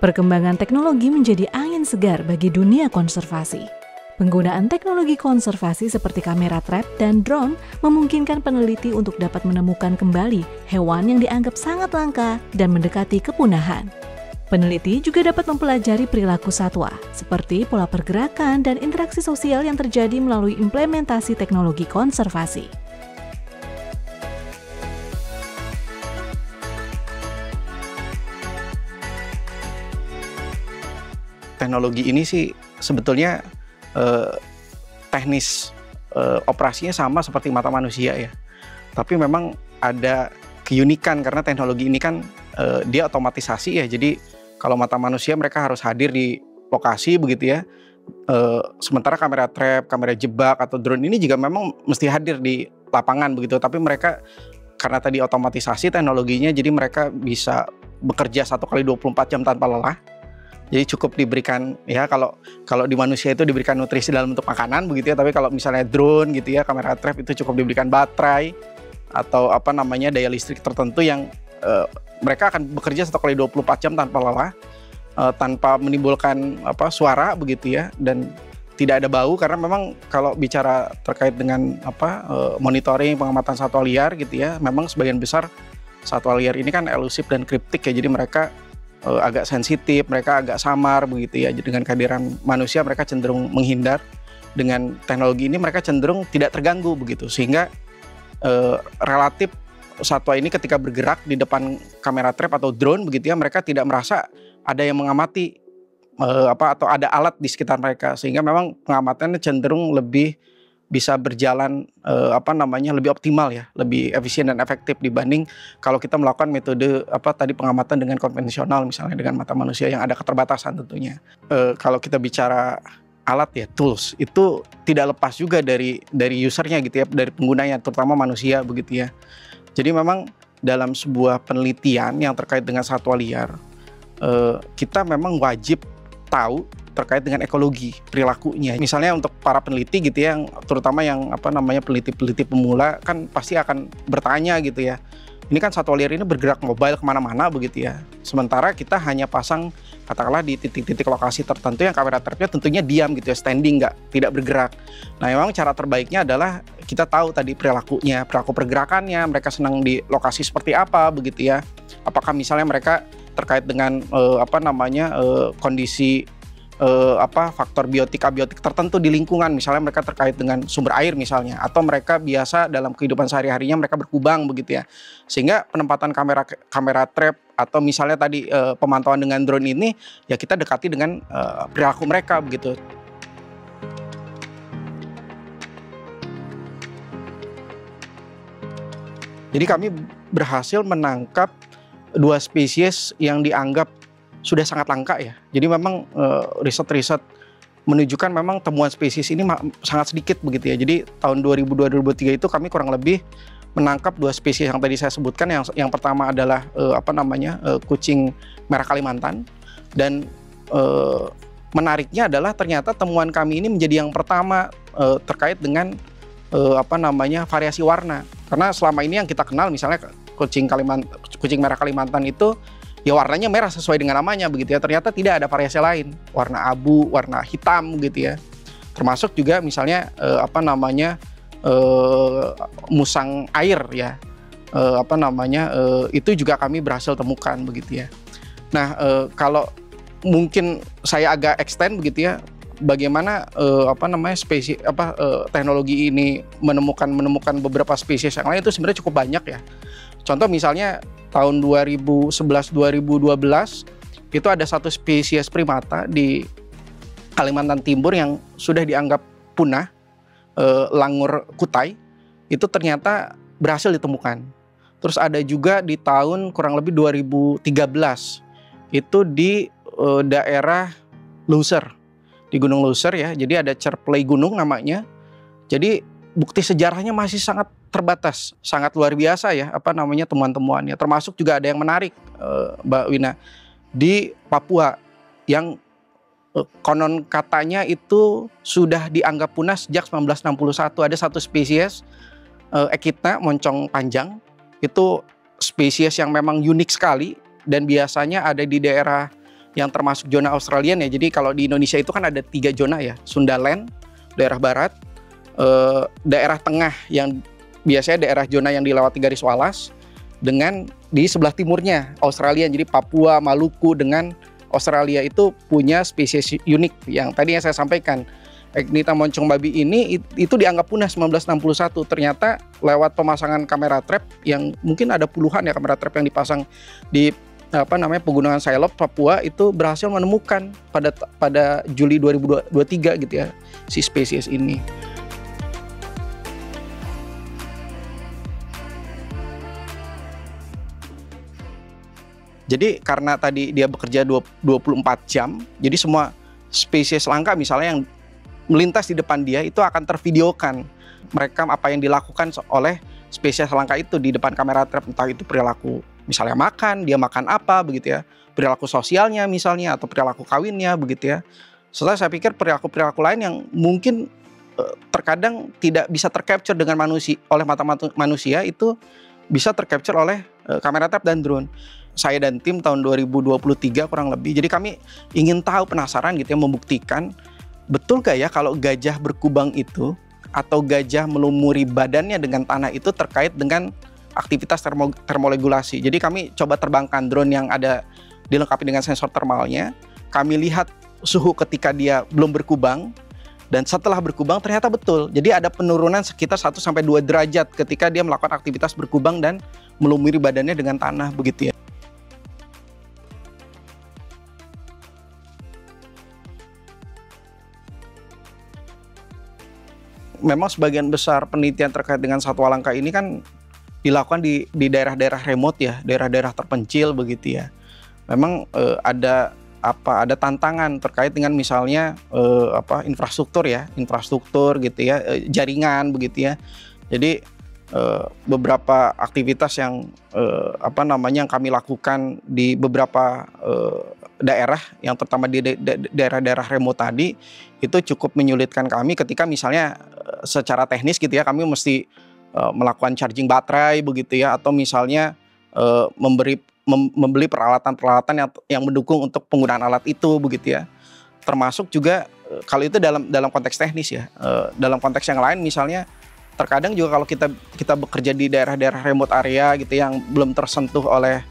Perkembangan teknologi menjadi angin segar bagi dunia konservasi. Penggunaan teknologi konservasi seperti kamera trap dan drone memungkinkan peneliti untuk dapat menemukan kembali hewan yang dianggap sangat langka dan mendekati kepunahan. Peneliti juga dapat mempelajari perilaku satwa, seperti pola pergerakan dan interaksi sosial yang terjadi melalui implementasi teknologi konservasi. Teknologi ini sih sebetulnya teknis operasinya sama seperti mata manusia ya. Tapi memang ada keunikan karena teknologi ini kan dia otomatisasi ya. Jadi kalau mata manusia mereka harus hadir di lokasi begitu ya. Sementara kamera trap, kamera jebak atau drone ini juga memang mesti hadir di lapangan begitu. Tapi mereka karena tadi otomatisasi teknologinya, jadi mereka bisa bekerja 1 kali 24 jam tanpa lelah. Jadi cukup diberikan ya, kalau di manusia itu diberikan nutrisi dalam bentuk makanan begitu ya, tapi kalau misalnya drone gitu ya, kamera trap itu cukup diberikan baterai atau daya listrik tertentu yang mereka akan bekerja 1 kali 24 jam tanpa lelah, tanpa menimbulkan suara begitu ya, dan tidak ada bau karena memang kalau bicara terkait dengan monitoring pengamatan satwa liar gitu ya, memang sebagian besar satwa liar ini kan elusif dan kriptik ya, jadi mereka agak sensitif, mereka agak samar begitu ya. Dengan kehadiran manusia mereka cenderung menghindar. Dengan teknologi ini mereka cenderung tidak terganggu begitu, sehingga relatif satwa ini ketika bergerak di depan kamera trap atau drone begitu ya, mereka tidak merasa ada yang mengamati atau ada alat di sekitar mereka, sehingga memang pengamatannya cenderung lebih bisa berjalan lebih optimal ya, lebih efisien dan efektif dibanding kalau kita melakukan metode pengamatan dengan konvensional, misalnya dengan mata manusia yang ada keterbatasan tentunya. Kalau kita bicara alat ya, tools itu tidak lepas juga dari usernya gitu ya, dari penggunanya, terutama manusia begitu ya. Jadi memang dalam sebuah penelitian yang terkait dengan satwa liar, kita memang wajib tahu terkait dengan ekologi perilakunya. Misalnya untuk para peneliti gitu ya, terutama yang peneliti-peneliti pemula kan pasti akan bertanya gitu ya. Ini kan satwa liar ini bergerak mobile kemana-mana begitu ya. Sementara kita hanya pasang katakanlah di titik-titik lokasi tertentu yang kamera trapnya tentunya diam gitu ya, standing, tidak bergerak. Nah memang cara terbaiknya adalah kita tahu tadi perilakunya, perilaku pergerakannya, mereka senang di lokasi seperti apa begitu ya. Apakah misalnya mereka terkait dengan kondisi faktor biotik abiotik tertentu di lingkungan, misalnya mereka terkait dengan sumber air misalnya, atau mereka biasa dalam kehidupan sehari-harinya mereka berkubang begitu ya, sehingga penempatan kamera trap atau misalnya tadi pemantauan dengan drone ini ya kita dekati dengan perilaku mereka begitu. Jadi kami berhasil menangkap 2 spesies yang dianggap sudah sangat langka ya. Jadi memang riset-riset menunjukkan memang temuan spesies ini sangat sedikit begitu ya. Jadi tahun 2002-2003 itu kami kurang lebih menangkap 2 spesies yang tadi saya sebutkan. Yang pertama adalah kucing merah Kalimantan, dan menariknya adalah ternyata temuan kami ini menjadi yang pertama terkait dengan variasi warna. Karena selama ini yang kita kenal misalnya kucing merah Kalimantan itu ya warnanya merah sesuai dengan namanya begitu ya. Ternyata tidak ada variasi lain, warna abu, warna hitam gitu ya. Termasuk juga misalnya musang air ya. Itu juga kami berhasil temukan begitu ya. Nah, kalau mungkin saya agak extend begitu ya, bagaimana teknologi ini menemukan beberapa spesies yang lain itu sebenarnya cukup banyak ya. Contoh misalnya tahun 2011-2012 itu ada 1 spesies primata di Kalimantan Timur yang sudah dianggap punah, langur kutai, itu ternyata berhasil ditemukan. Terus ada juga di tahun kurang lebih 2013 itu di daerah Loser, di Gunung Loser ya. Jadi ada cerplay gunung namanya. Jadi bukti sejarahnya masih sangat terbatas, sangat luar biasa ya temuan-temuannya. Termasuk juga ada yang menarik Mbak Wina di Papua yang konon katanya itu sudah dianggap punah sejak 1961. Ada 1 spesies Echidna moncong panjang, itu spesies yang memang unik sekali dan biasanya ada di daerah yang termasuk zona Australian ya. Jadi kalau di Indonesia itu kan ada 3 zona ya, Sundaland, daerah barat, daerah tengah yang biasanya daerah zona yang dilewati garis walas, dengan di sebelah timurnya Australia. Jadi Papua, Maluku dengan Australia itu punya spesies unik yang tadi yang saya sampaikan. Echinita moncong babi ini itu dianggap punah 1961. Ternyata lewat pemasangan kamera trap yang mungkin ada puluhan ya kamera trap yang dipasang di Pegunungan Sailok, Papua, itu berhasil menemukan pada Juli 2023 gitu ya si spesies ini. Jadi karena tadi dia bekerja 24 jam, jadi semua spesies langka misalnya yang melintas di depan dia itu akan tervideokan, merekam apa yang dilakukan oleh spesies langka itu di depan kamera trap, entah itu perilaku misalnya makan, dia makan apa begitu ya, perilaku sosialnya misalnya atau perilaku kawinnya begitu ya. Setelah saya pikir perilaku lain yang mungkin terkadang tidak bisa tercapture dengan oleh mata manusia itu bisa tercapture oleh kamera trap dan drone. Saya dan tim tahun 2023 kurang lebih. Jadi kami ingin tahu, penasaran gitu ya, membuktikan betul gak ya kalau gajah berkubang itu atau gajah melumuri badannya dengan tanah itu terkait dengan aktivitas termoregulasi. Jadi kami coba terbangkan drone yang ada dilengkapi dengan sensor termalnya. Kami lihat suhu ketika dia belum berkubang dan setelah berkubang ternyata betul. Jadi ada penurunan sekitar 1-2 derajat ketika dia melakukan aktivitas berkubang dan melumuri badannya dengan tanah begitu ya. Memang sebagian besar penelitian terkait dengan satwa langka ini kan dilakukan di daerah-daerah remote ya, daerah-daerah terpencil begitu ya. Memang ada tantangan terkait dengan misalnya infrastruktur gitu ya, jaringan begitu ya. Jadi beberapa aktivitas yang yang kami lakukan di beberapa daerah yang terutama di daerah-daerah remote tadi itu cukup menyulitkan kami ketika misalnya secara teknis gitu ya, kami mesti melakukan charging baterai begitu ya, atau misalnya membeli peralatan-peralatan yang mendukung untuk penggunaan alat itu begitu ya. Termasuk juga kalau itu dalam konteks teknis ya. Dalam konteks yang lain misalnya terkadang juga kalau kita bekerja di daerah-daerah remote area gitu yang belum tersentuh oleh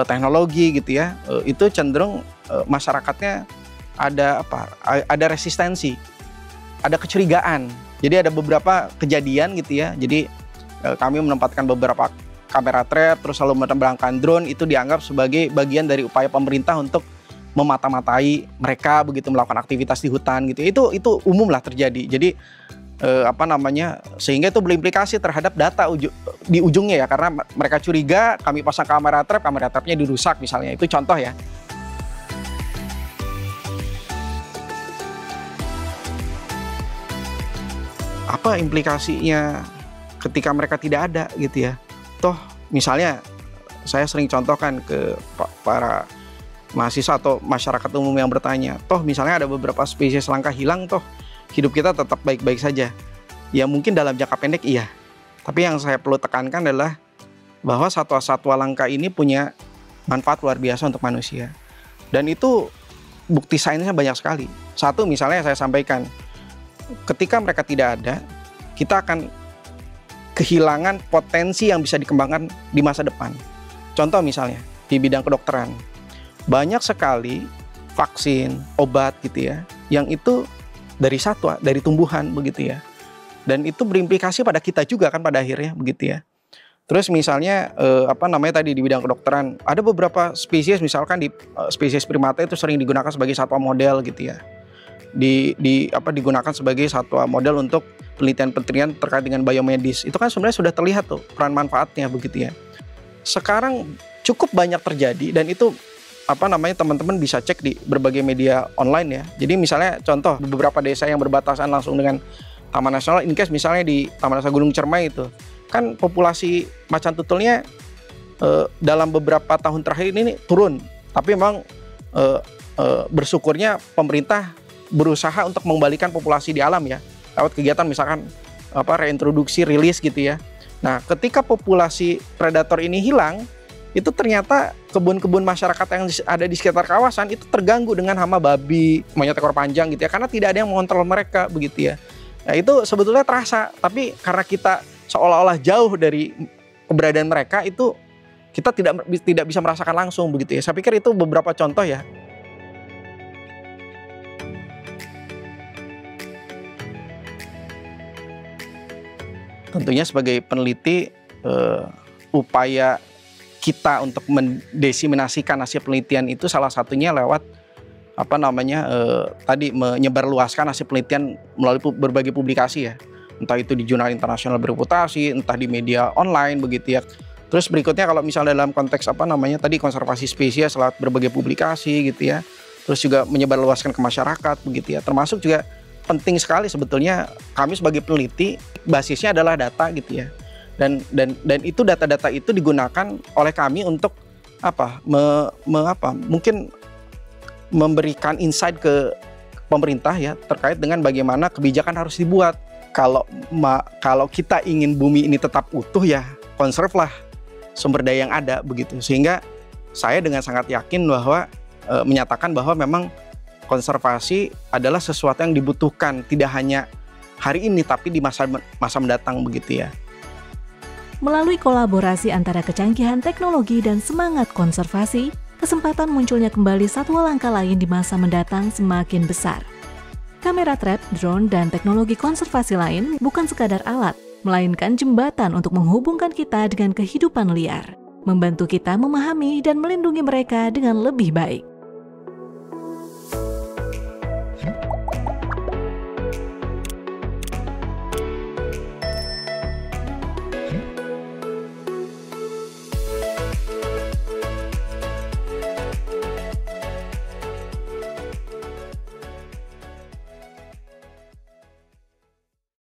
teknologi gitu ya, itu cenderung masyarakatnya ada resistensi, ada kecurigaan. Jadi ada beberapa kejadian gitu ya. Jadi kami menempatkan beberapa kamera trap, terus selalu menerbangkan drone, itu dianggap sebagai bagian dari upaya pemerintah untuk memata-matai mereka begitu melakukan aktivitas di hutan gitu. Itu umum lah terjadi. Jadi sehingga itu berimplikasi terhadap data di ujungnya ya, karena mereka curiga kami pasang kamera trapnya dirusak misalnya. Itu contoh ya. Apa implikasinya ketika mereka tidak ada gitu ya. Toh misalnya saya sering contohkan ke para mahasiswa atau masyarakat umum yang bertanya, toh misalnya ada beberapa spesies langka hilang, toh hidup kita tetap baik-baik saja. Ya mungkin dalam jangka pendek iya. Tapi yang saya perlu tekankan adalah bahwa satwa-satwa langka ini punya manfaat luar biasa untuk manusia. Dan itu bukti sainsnya banyak sekali. Satu misalnya saya sampaikan, ketika mereka tidak ada, kita akan kehilangan potensi yang bisa dikembangkan di masa depan. Contoh misalnya di bidang kedokteran, banyak sekali vaksin, obat gitu ya, yang itu dari satwa, dari tumbuhan begitu ya. Dan itu berimplikasi pada kita juga kan pada akhirnya begitu ya. Terus misalnya tadi di bidang kedokteran, ada beberapa spesies misalkan di spesies primata itu sering digunakan sebagai satwa model gitu ya. Digunakan sebagai satwa model untuk penelitian-penelitian terkait dengan biomedis. Itu kan sebenarnya sudah terlihat tuh peran manfaatnya begitu ya. Sekarang cukup banyak terjadi dan itu teman-teman bisa cek di berbagai media online ya. Jadi misalnya contoh beberapa desa yang berbatasan langsung dengan Taman Nasional, in case misalnya di Taman Nasional Gunung Cermai itu kan populasi macan tutulnya dalam beberapa tahun terakhir ini turun. Tapi memang bersyukurnya pemerintah berusaha untuk mengembalikan populasi di alam ya, lewat kegiatan misalkan reintroduksi, rilis gitu ya. Nah, ketika populasi predator ini hilang, itu ternyata kebun-kebun masyarakat yang ada di sekitar kawasan itu terganggu dengan hama babi, monyet ekor panjang gitu ya, karena tidak ada yang mengontrol mereka begitu ya. Nah, itu sebetulnya terasa, tapi karena kita seolah-olah jauh dari keberadaan mereka, itu kita tidak bisa merasakan langsung begitu ya. Saya pikir itu beberapa contoh ya. Tentunya sebagai peneliti, upaya kita untuk mendesiminasikan hasil penelitian itu salah satunya lewat tadi menyebarluaskan hasil penelitian melalui berbagai publikasi ya, entah itu di jurnal internasional bereputasi, entah di media online begitu ya. Terus berikutnya kalau misalnya dalam konteks tadi konservasi spesies lewat berbagai publikasi gitu ya, terus juga menyebarluaskan ke masyarakat begitu ya, termasuk juga penting sekali sebetulnya kami sebagai peneliti basisnya adalah data gitu ya. Dan itu data-data itu digunakan oleh kami untuk mungkin memberikan insight ke pemerintah ya terkait dengan bagaimana kebijakan harus dibuat. Kalau kita ingin bumi ini tetap utuh ya conserve lah sumber daya yang ada begitu. Sehingga saya dengan sangat yakin bahwa menyatakan bahwa memang konservasi adalah sesuatu yang dibutuhkan tidak hanya hari ini tapi di masa mendatang begitu ya. Melalui kolaborasi antara kecanggihan teknologi dan semangat konservasi, kesempatan munculnya kembali satwa langka lain di masa mendatang semakin besar. Kamera trap, drone, dan teknologi konservasi lain bukan sekadar alat, melainkan jembatan untuk menghubungkan kita dengan kehidupan liar, membantu kita memahami dan melindungi mereka dengan lebih baik.